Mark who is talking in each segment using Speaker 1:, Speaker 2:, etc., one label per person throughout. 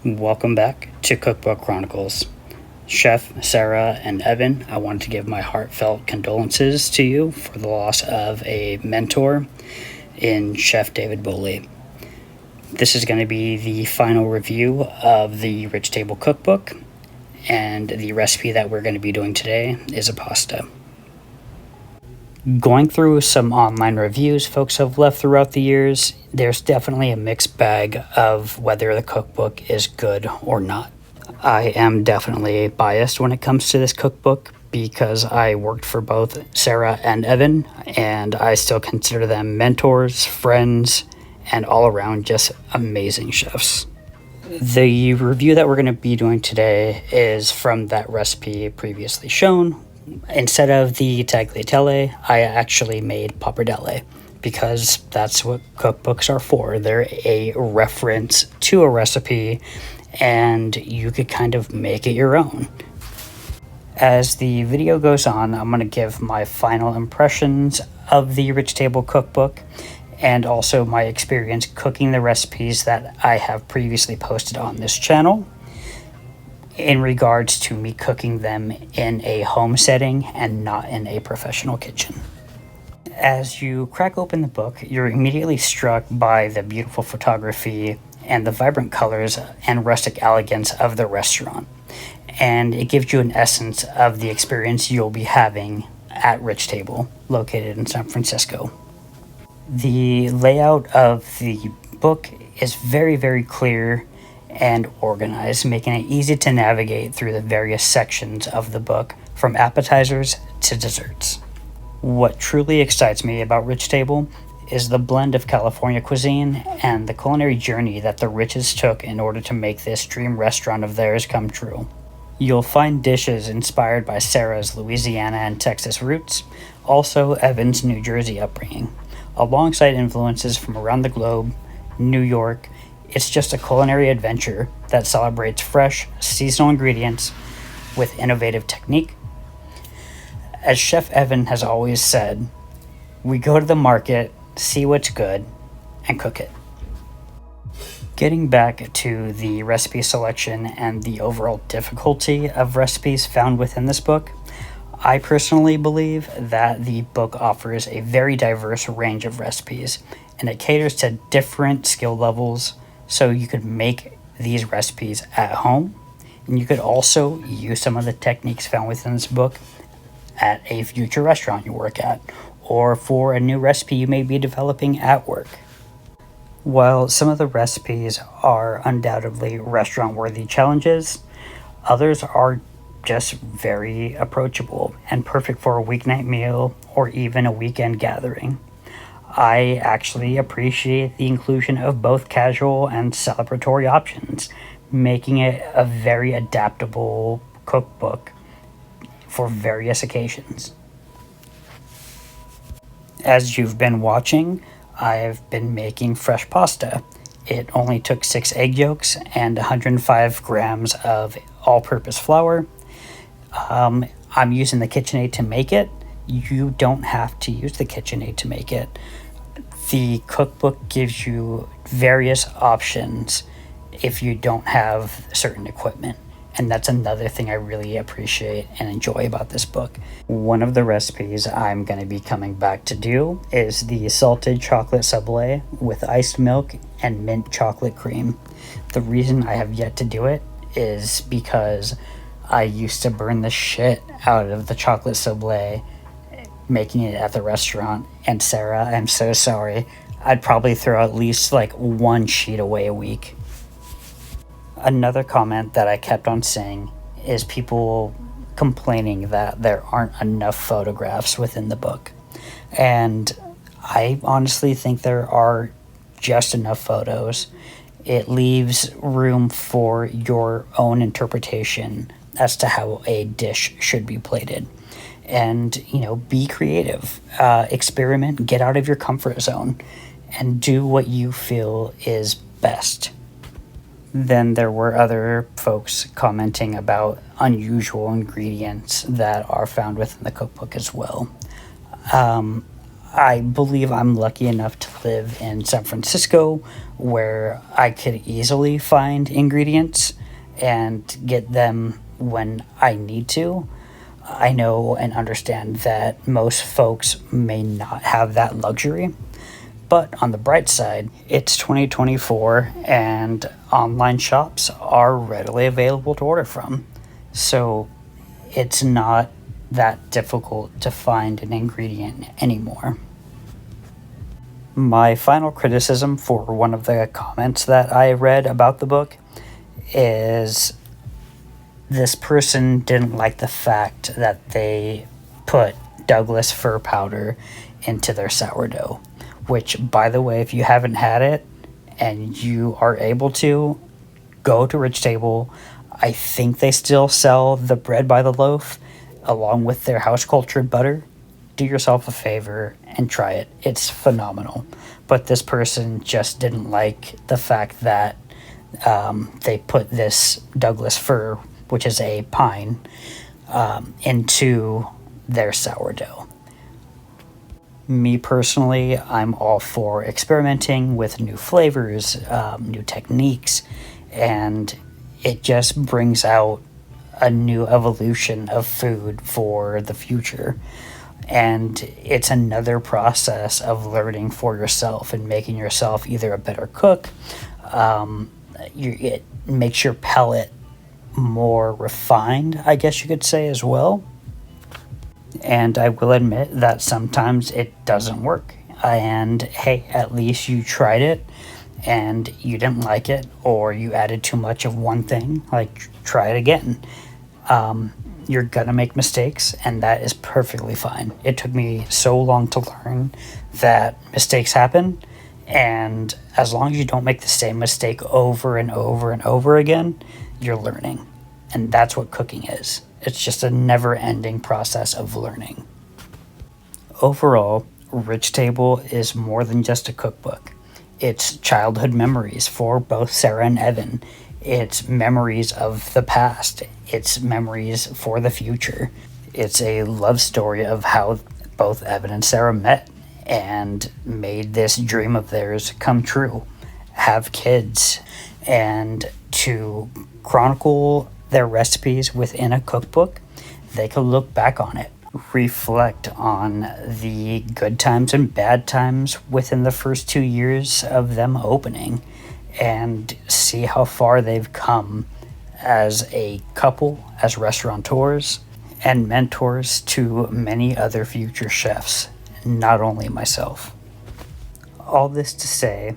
Speaker 1: Welcome back to Cookbook Chronicles. Chef Sarah and Evan, I wanted to give my heartfelt condolences to you for the loss of a mentor in Chef David Boley. This is going to be the final review of the Rich Table Cookbook, and the recipe that we're going to be doing today is a pasta. Going through some online reviews folks have left throughout the years, there's definitely a mixed bag of whether the cookbook is good or not. I am definitely biased when it comes to this cookbook because I worked for both Sarah and Evan, and I still consider them mentors, friends, and all around just amazing chefs. The review that we're going to be doing today is from that recipe previously shown. Instead of the tagliatelle, I actually made pappardelle because that's what cookbooks are for. They're a reference to a recipe, and you could kind of make it your own. As the video goes on, I'm going to give my final impressions of the Rich Table Cookbook and also my experience cooking the recipes that I have previously posted on this channel in regards to me cooking them in a home setting and not in a professional kitchen. As you crack open the book, you're immediately struck by the beautiful photography and the vibrant colors and rustic elegance of the restaurant. And it gives you an essence of the experience you'll be having at Rich Table, located in San Francisco. The layout of the book is very, very clear and organized, making it easy to navigate through the various sections of the book, from appetizers to desserts. What truly excites me about Rich Table is the blend of California cuisine and the culinary journey that the Riches took in order to make this dream restaurant of theirs come true. You'll find dishes inspired by Sarah's Louisiana and Texas roots, also Evan's New Jersey upbringing, alongside influences from around the globe, New York. It's just a culinary adventure that celebrates fresh, seasonal ingredients with innovative technique. As Chef Evan has always said, we go to the market, see what's good, and cook it. Getting back to the recipe selection and the overall difficulty of recipes found within this book, I personally believe that the book offers a very diverse range of recipes, and it caters to different skill levels, so you could make these recipes at home, and you could also use some of the techniques found within this book at a future restaurant you work at, or for a new recipe you may be developing at work. While some of the recipes are undoubtedly restaurant-worthy challenges, others are just very approachable and perfect for a weeknight meal or even a weekend gathering. I actually appreciate the inclusion of both casual and celebratory options, making it a very adaptable cookbook for various occasions. As you've been watching, I've been making fresh pasta. It only took 6 egg yolks and 105 grams of all-purpose flour. I'm using the KitchenAid to make it. You don't have to use the KitchenAid to make it. The cookbook gives you various options if you don't have certain equipment. And that's another thing I really appreciate and enjoy about this book. One of the recipes I'm going to be coming back to do is the salted chocolate sablé with iced milk and mint chocolate cream. The reason I have yet to do it is because I used to burn the shit out of the chocolate sablé making it at the restaurant, and Sarah, I'm so sorry. I'd probably throw at least like 1 sheet away a week. Another comment that I kept on seeing is people complaining that there aren't enough photographs within the book. And I honestly think there are just enough photos. It leaves room for your own interpretation as to how a dish should be plated. And, be creative, experiment, get out of your comfort zone, and do what you feel is best. Then there were other folks commenting about unusual ingredients that are found within the cookbook as well. I believe I'm lucky enough to live in San Francisco where I could easily find ingredients and get them when I need to. I know and understand that most folks may not have that luxury. But on the bright side, it's 2024 and online shops are readily available to order from. So it's not that difficult to find an ingredient anymore. My final criticism for one of the comments that I read about the book is this person didn't like the fact that they put Douglas fir powder into their sourdough, which, by the way, if you haven't had it and you are able to, go to Rich Table. I think they still sell the bread by the loaf along with their house cultured butter. Do yourself a favor and try it. It's phenomenal. But this person just didn't like the fact that they put this Douglas fir, which is a pine, into their sourdough. Me personally, I'm all for experimenting with new flavors, new techniques, and it just brings out a new evolution of food for the future. And it's another process of learning for yourself and making yourself either a better cook. It makes your palate more refined, I guess you could say, as well. And I will admit that sometimes it doesn't work. And hey, at least you tried it and you didn't like it, or you added too much of one thing. Like, try it again. You're gonna make mistakes, and that is perfectly fine. It took me so long to learn that mistakes happen, and as long as you don't make the same mistake over and over and over again, you're learning. And that's what cooking is. It's just a never-ending process of learning. Overall, Rich Table is more than just a cookbook. It's childhood memories for both Sarah and Evan. It's memories of the past. It's memories for the future. It's a love story of how both Evan and Sarah met and made this dream of theirs come true. Have kids, and to chronicle their recipes within a cookbook, they could look back on it, reflect on the good times and bad times within the first 2 years of them opening, and see how far they've come as a couple, as restaurateurs, and mentors to many other future chefs, not only myself. All this to say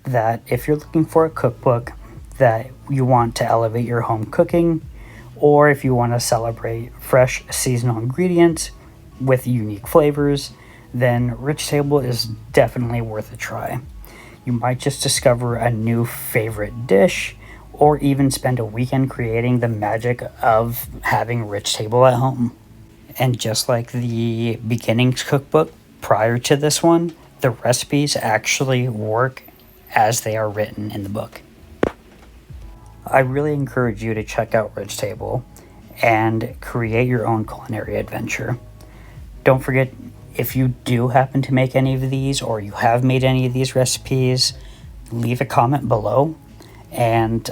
Speaker 1: that if you're looking for a cookbook that you want to elevate your home cooking, or if you want to celebrate fresh seasonal ingredients with unique flavors, then Rich Table is definitely worth a try. You might just discover a new favorite dish, or even spend a weekend creating the magic of having Rich Table at home. And just like the beginnings cookbook prior to this one, the recipes actually work as they are written in the book. I really encourage you to check out Rich Table and create your own culinary adventure. Don't forget, if you do happen to make any of these, or you have made any of these recipes, leave a comment below and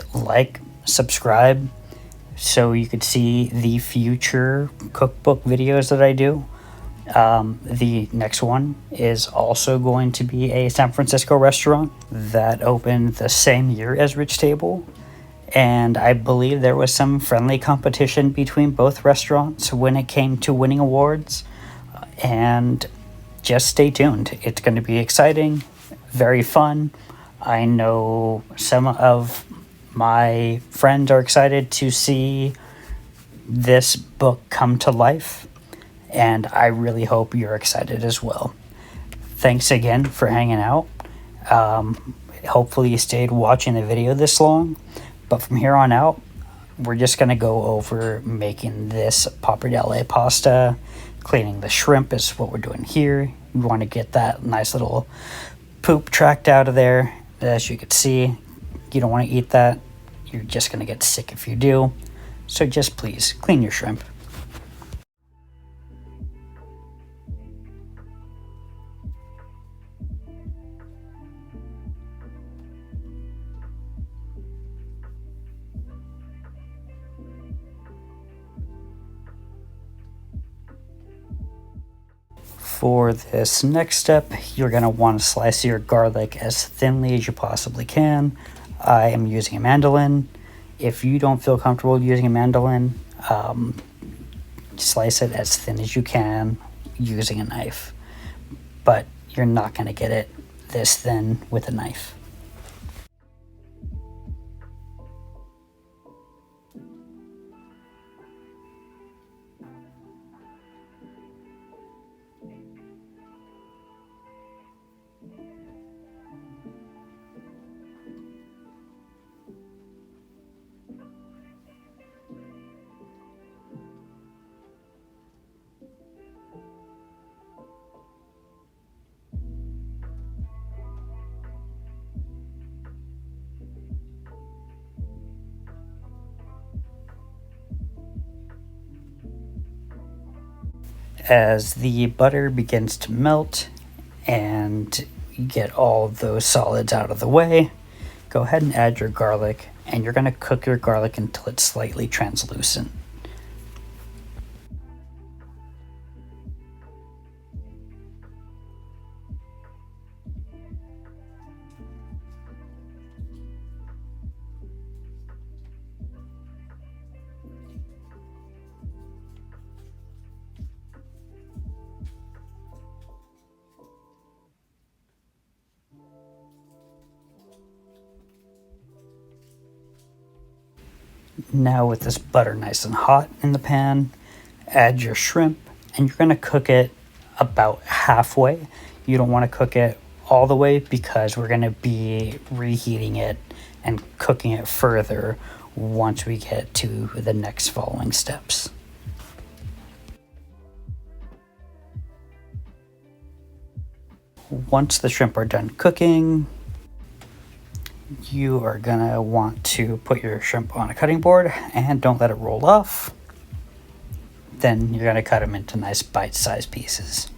Speaker 1: subscribe, so you could see the future cookbook videos that I do. The next one is also going to be a San Francisco restaurant that opened the same year as Rich Table. And I believe there was some friendly competition between both restaurants when it came to winning awards. And just stay tuned. It's going to be exciting, very fun. I know some of my friends are excited to see this book come to life, and I really hope you're excited as well. Thanks again for hanging out. Hopefully you stayed watching the video this long, but from here on out, we're just going to go over making this pappardelle pasta. Cleaning the shrimp is what we're doing here. We want to get that nice little poop tract out of there. As you can see, you don't want to eat that. You're just going to get sick if you do. So just please clean your shrimp. For this next step, you're going to want to slice your garlic as thinly as you possibly can. I am using a mandolin. If you don't feel comfortable using a mandolin, slice it as thin as you can using a knife. But you're not going to get it this thin with a knife. As the butter begins to melt and you get all of those solids out of the way, go ahead and add your garlic, and you're going to cook your garlic until it's slightly translucent. Now with this butter nice and hot in the pan, add your shrimp, and you're going to cook it about halfway. You don't want to cook it all the way because we're going to be reheating it and cooking it further once we get to the next following steps. Once the shrimp are done cooking, you are gonna want to put your shrimp on a cutting board and don't let it roll off. Then you're gonna cut them into nice bite-sized pieces.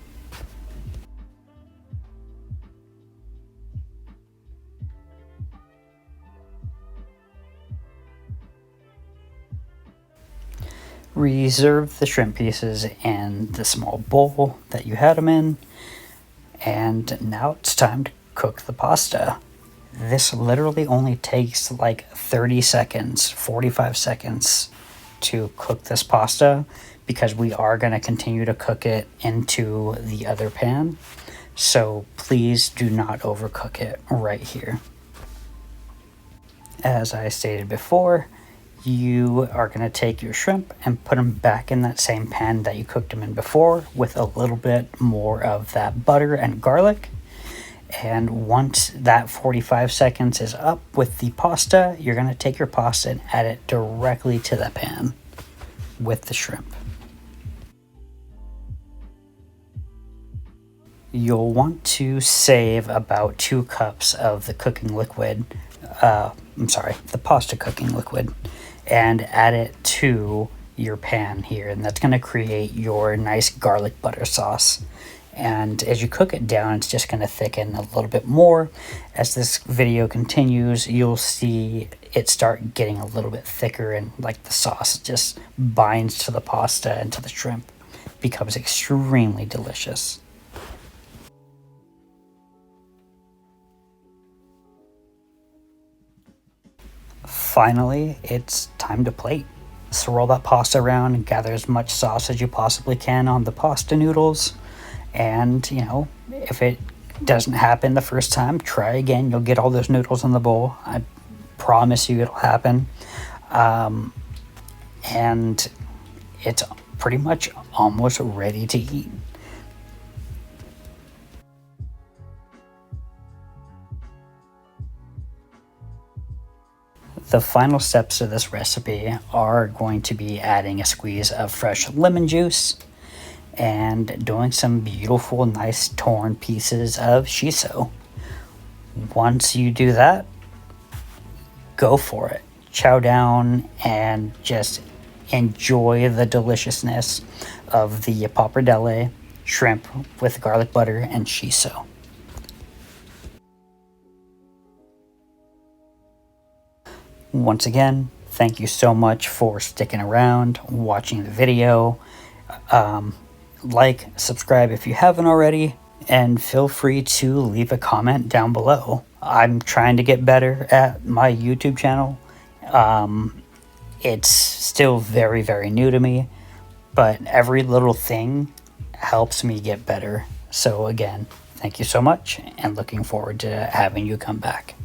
Speaker 1: Reserve the shrimp pieces in the small bowl that you had them in, and now it's time to cook the pasta. This literally only takes like 30 seconds, 45 seconds to cook this pasta because we are going to continue to cook it into the other pan. So please do not overcook it right here. As I stated before, you are going to take your shrimp and put them back in that same pan that you cooked them in before with a little bit more of that butter and garlic. And once that 45 seconds is up with the pasta, you're going to take your pasta and add it directly to the pan with the shrimp. You'll want to save about 2 cups of the cooking liquid, the pasta cooking liquid, and add it to your pan here. And that's going to create your nice garlic butter sauce. And as you cook it down, it's just going to thicken a little bit more. As this video continues, you'll see it start getting a little bit thicker, and like the sauce just binds to the pasta and to the shrimp. It becomes extremely delicious. Finally, it's time to plate. Swirl that pasta around and gather as much sauce as you possibly can on the pasta noodles. And, if it doesn't happen the first time, try again. You'll get all those noodles in the bowl. I promise you it'll happen. And it's pretty much almost ready to eat. The final steps of this recipe are going to be adding a squeeze of fresh lemon juice and doing some beautiful, nice torn pieces of shiso. Once you do that, go for it. Chow down and just enjoy the deliciousness of the pappardelle shrimp with garlic butter and shiso. Once again, thank you so much for sticking around, watching the video. like, subscribe if you haven't already, and feel free to leave a comment down below. I'm trying to get better at my YouTube channel. It's still very, very new to me, but every little thing helps me get better. So again, thank you so much, and looking forward to having you come back.